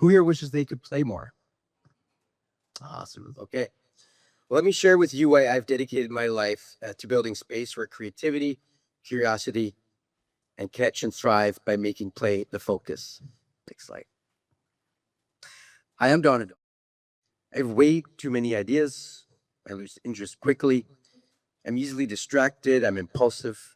Who here wishes they could play more? Awesome. Okay. Well, let me share with you why I've dedicated my life to building space where creativity, curiosity, and connection thrive by making play the focus. Next slide. Hi, I'm Donavan. I have way too many ideas. I lose interest quickly. I'm easily distracted. I'm impulsive.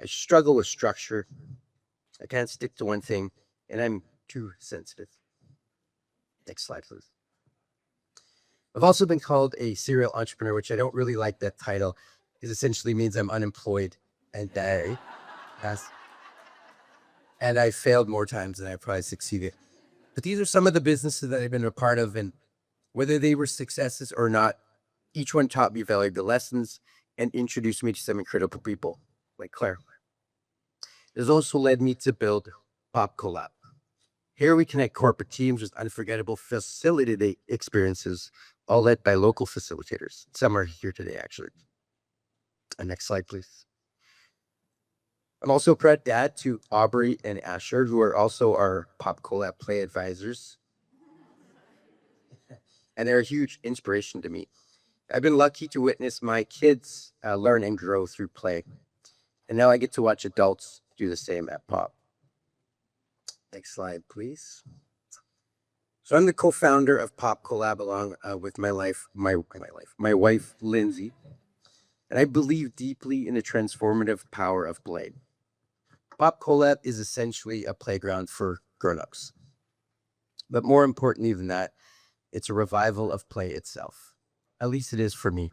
I struggle with structure. I can't stick to one thing, and I'm too sensitive. Next slide, please. I've also been called a serial entrepreneur, which I don't really like that title. It essentially means I'm unemployed and I failed more times than I probably succeeded. But these are some of the businesses that I've been a part of, and whether they were successes or not, each one taught me valuable lessons and introduced me to some incredible people like Claire. It has also led me to build Pop Collab. Here we connect corporate teams with unforgettable facility day experiences, all led by local facilitators. Some are here today, actually. Next slide, please. I'm also a proud dad to Aubrey and Asher, who are also our Pop Collab Play advisors. And they're a huge inspiration to me. I've been lucky to witness my kids learn and grow through play. And now I get to watch adults do the same at Pop. Next slide, please. So I'm the co-founder of Pop Collab along with my wife, Lindsay. And I believe deeply in the transformative power of play. Pop Collab is essentially a playground for grown-ups. But more importantly than that, it's a revival of play itself. At least it is for me.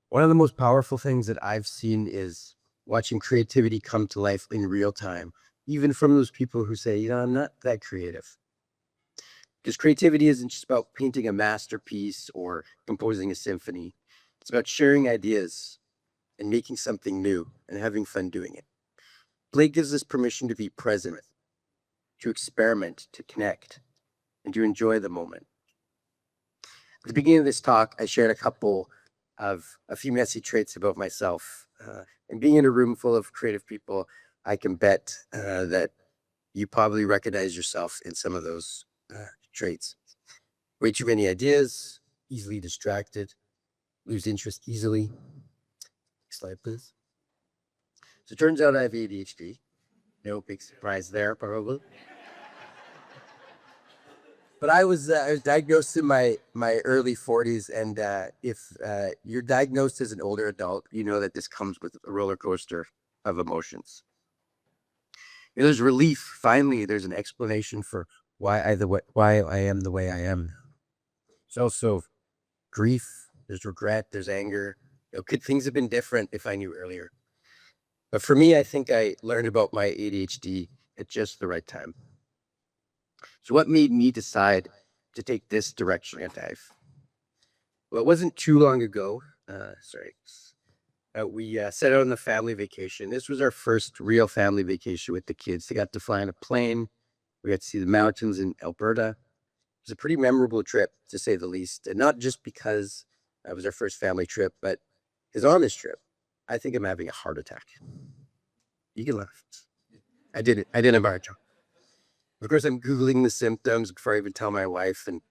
One of the most powerful things that I've seen is watching creativity come to life in real time, even from those people who say, I'm not that creative. Because creativity isn't just about painting a masterpiece or composing a symphony. It's about sharing ideas and making something new and having fun doing it. Play gives us permission to be present, to experiment, to connect, and to enjoy the moment. At the beginning of this talk, I shared a few messy traits about myself. And being in a room full of creative people, I can bet that you probably recognize yourself in some of those traits. Way too many ideas, easily distracted, lose interest easily. Next slide, please. So it turns out I have ADHD. No big surprise there, probably. But I was diagnosed in my early 40s, and if you're diagnosed as an older adult, you know that this comes with a roller coaster of emotions. There's relief. Finally, there's an explanation for why I am the way I am. There's also grief. There's regret. There's anger. Could things have been different if I knew earlier? But for me, I think I learned about my ADHD at just the right time. So what made me decide to take this direction in life? Well, it wasn't too long ago. We set out on a family vacation. This was our first real family vacation with the kids. They got to fly on a plane. We got to see the mountains in Alberta. It was a pretty memorable trip, to say the least. And not just because it was our first family trip, but because on this trip, I think I'm having a heart attack. You can laugh. I did it. I didn't embark. Of course, I'm Googling the symptoms before I even tell my wife, and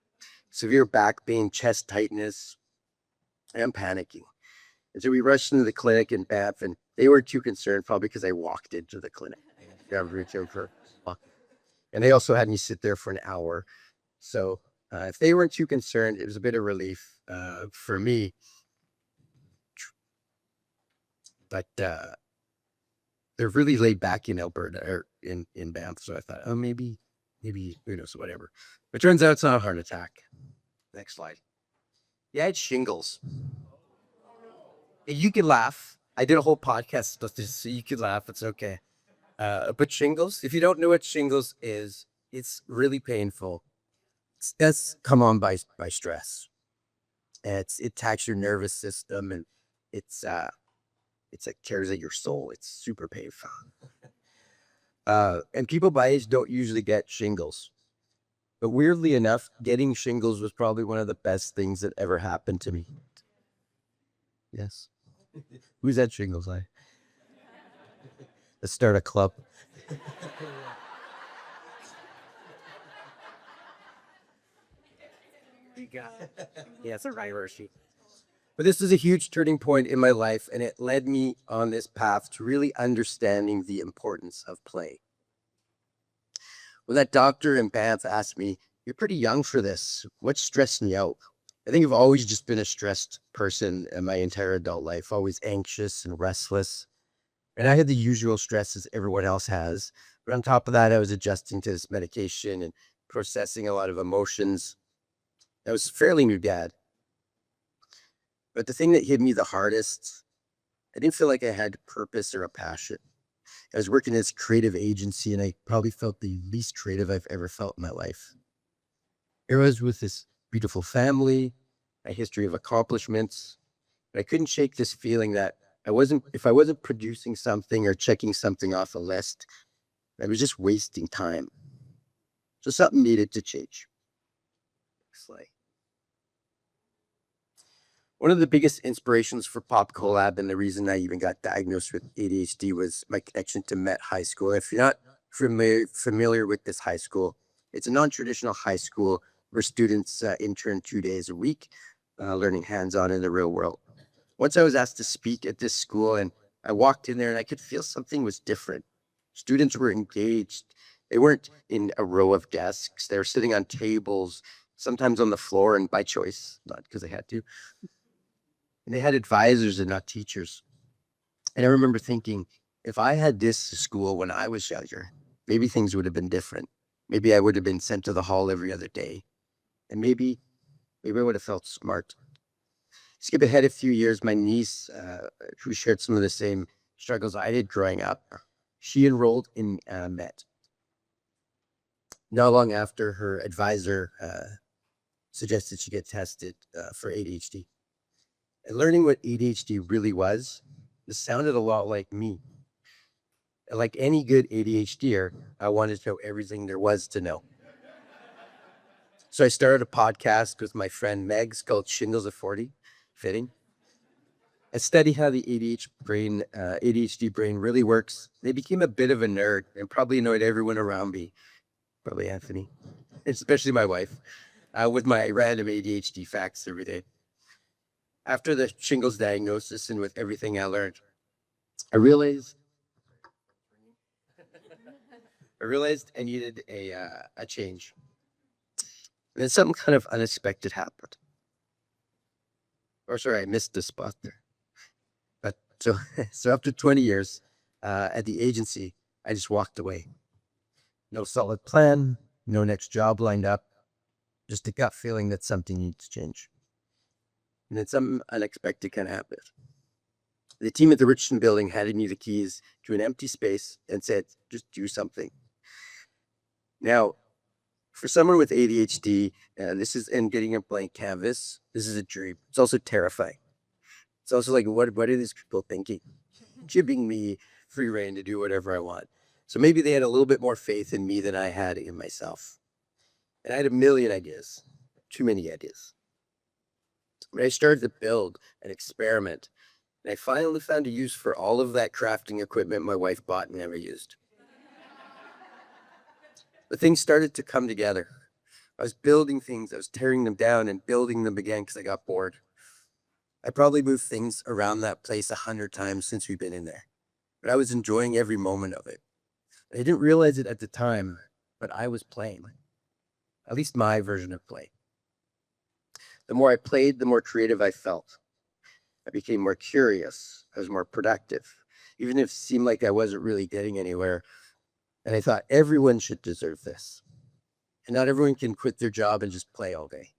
severe back pain, chest tightness. I'm panicking. And so we rushed into the clinic in Banff, and they weren't too concerned, probably because I walked into the clinic. And they also had me sit there for an hour. So if they weren't too concerned, it was a bit of relief for me. But they're really laid back in Alberta or in Banff. So I thought, maybe, who knows, whatever. But turns out it's not a heart attack. Next slide. Yeah, it's shingles. You can laugh. I did a whole podcast so you can laugh. It's okay. But shingles, if you don't know what shingles is, it's really painful. It's come on by stress. It attacks your nervous system, and it's like tears at your soul. It's super painful. And people my age don't usually get shingles. But weirdly enough, getting shingles was probably one of the best things that ever happened to me. Yes. Who's had shingles? Let's start a club. Yeah, it's a priority. But this was a huge turning point in my life, and it led me on this path to really understanding the importance of play. When that doctor in Banff asked me, "You're pretty young for this. What's stressing you out?" I think I've always just been a stressed person in my entire adult life, always anxious and restless. And I had the usual stresses everyone else has. But on top of that, I was adjusting to this medication and processing a lot of emotions. I was fairly new dad. But the thing that hit me the hardest, I didn't feel like I had purpose or a passion. I was working in this creative agency and I probably felt the least creative I've ever felt in my life. Here I was with this beautiful family, a history of accomplishments, but I couldn't shake this feeling that if I wasn't producing something or checking something off a list, I was just wasting time. So something needed to change. Like one of the biggest inspirations for Pop Collab and the reason I even got diagnosed with ADHD was my connection to Met High School. If you're not familiar with this high school, it's a non-traditional high school where students intern 2 days a week, learning hands-on in the real world. Once I was asked to speak at this school and I walked in there and I could feel something was different. Students were engaged. They weren't in a row of desks. They were sitting on tables, sometimes on the floor and by choice, not because they had to. And they had advisors and not teachers. And I remember thinking, if I had this school when I was younger, maybe things would have been different. Maybe I would have been sent to the hall every other day. And maybe I would have felt smart. Skip ahead a few years, my niece, who shared some of the same struggles I did growing up, she enrolled in Met. Not long after, her advisor suggested she get tested for ADHD. And learning what ADHD really was, it sounded a lot like me. Like any good ADHDer, I wanted to know everything there was to know. So I started a podcast with my friend Megs called Shingles of 40, fitting. I studied how the ADHD brain really works. They became a bit of a nerd and probably annoyed everyone around me, probably Anthony, especially my wife, with my random ADHD facts every day. After the shingles diagnosis and with everything I learned, I realized I needed a change. And then something kind of unexpected happened. Or sorry, I missed the spot there. But so after 20 years at the agency, I just walked away. No solid plan, no next job lined up, just a gut feeling that something needs to change. And then something unexpected kind of happened. The team at the Richardson building handed me the keys to an empty space and said, just do something. Now, for someone with ADHD, and getting a blank canvas, this is a dream. It's also terrifying. It's also like, what are these people thinking? Giving me free reign to do whatever I want. So maybe they had a little bit more faith in me than I had in myself. And I had a million ideas, too many ideas. But I started to build and experiment. And I finally found a use for all of that crafting equipment my wife bought and never used. The things started to come together. I was building things, I was tearing them down and building them again because I got bored. I probably moved things around that place 100 times since we've been in there, but I was enjoying every moment of it. I didn't realize it at the time, but I was playing, at least my version of play. The more I played, the more creative I felt. I became more curious. I was more productive, even if it seemed like I wasn't really getting anywhere. And I thought everyone should deserve this. And not everyone can quit their job and just play all day.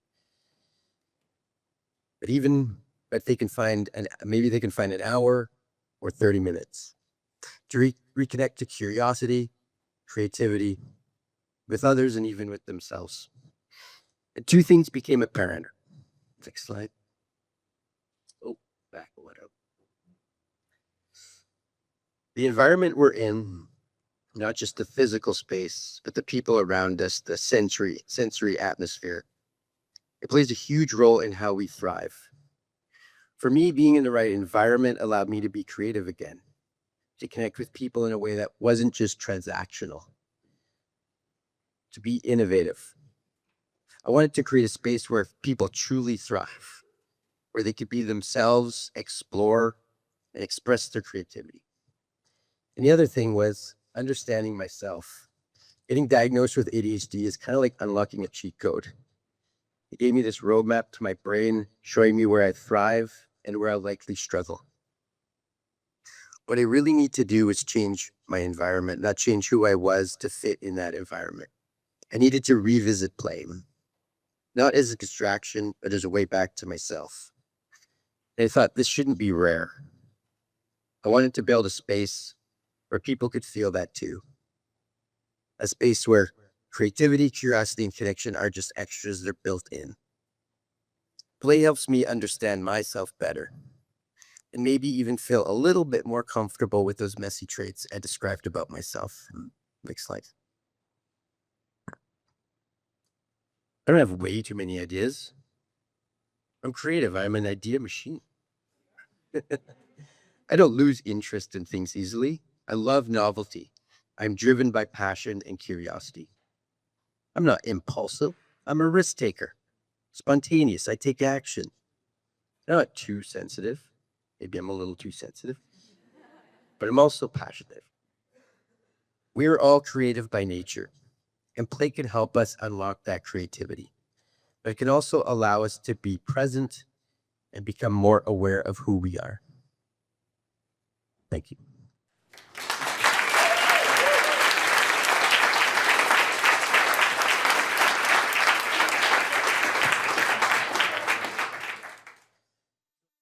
But they can maybe they can find an hour or 30 minutes to reconnect to curiosity, creativity with others and even with themselves. And two things became apparent. Next slide. Oh, back one up. The environment we're in, not just the physical space, but the people around us, the sensory atmosphere, it plays a huge role in how we thrive. For me, being in the right environment allowed me to be creative again, to connect with people in a way that wasn't just transactional, to be innovative. I wanted to create a space where people truly thrive, where they could be themselves, explore, and express their creativity. And the other thing was understanding myself. Getting diagnosed with ADHD is kind of like unlocking a cheat code. It gave me this roadmap to my brain, showing me where I thrive and where I likely struggle. What I really need to do is change my environment, not change who I was to fit in that environment. I needed to revisit play, not as a distraction, but as a way back to myself. And I thought this shouldn't be rare. I wanted to build a space where people could feel that too. A space where creativity, curiosity, and connection are just extras, they're built in. Play helps me understand myself better and maybe even feel a little bit more comfortable with those messy traits I described about myself. Next slide. I don't have way too many ideas. I'm creative. I'm an idea machine. I don't lose interest in things easily. I love novelty. I'm driven by passion and curiosity. I'm not impulsive. I'm a risk taker. Spontaneous. I take action. I'm not too sensitive. Maybe I'm a little too sensitive, but I'm also passionate. We're all creative by nature, and play can help us unlock that creativity. But it can also allow us to be present and become more aware of who we are. Thank you.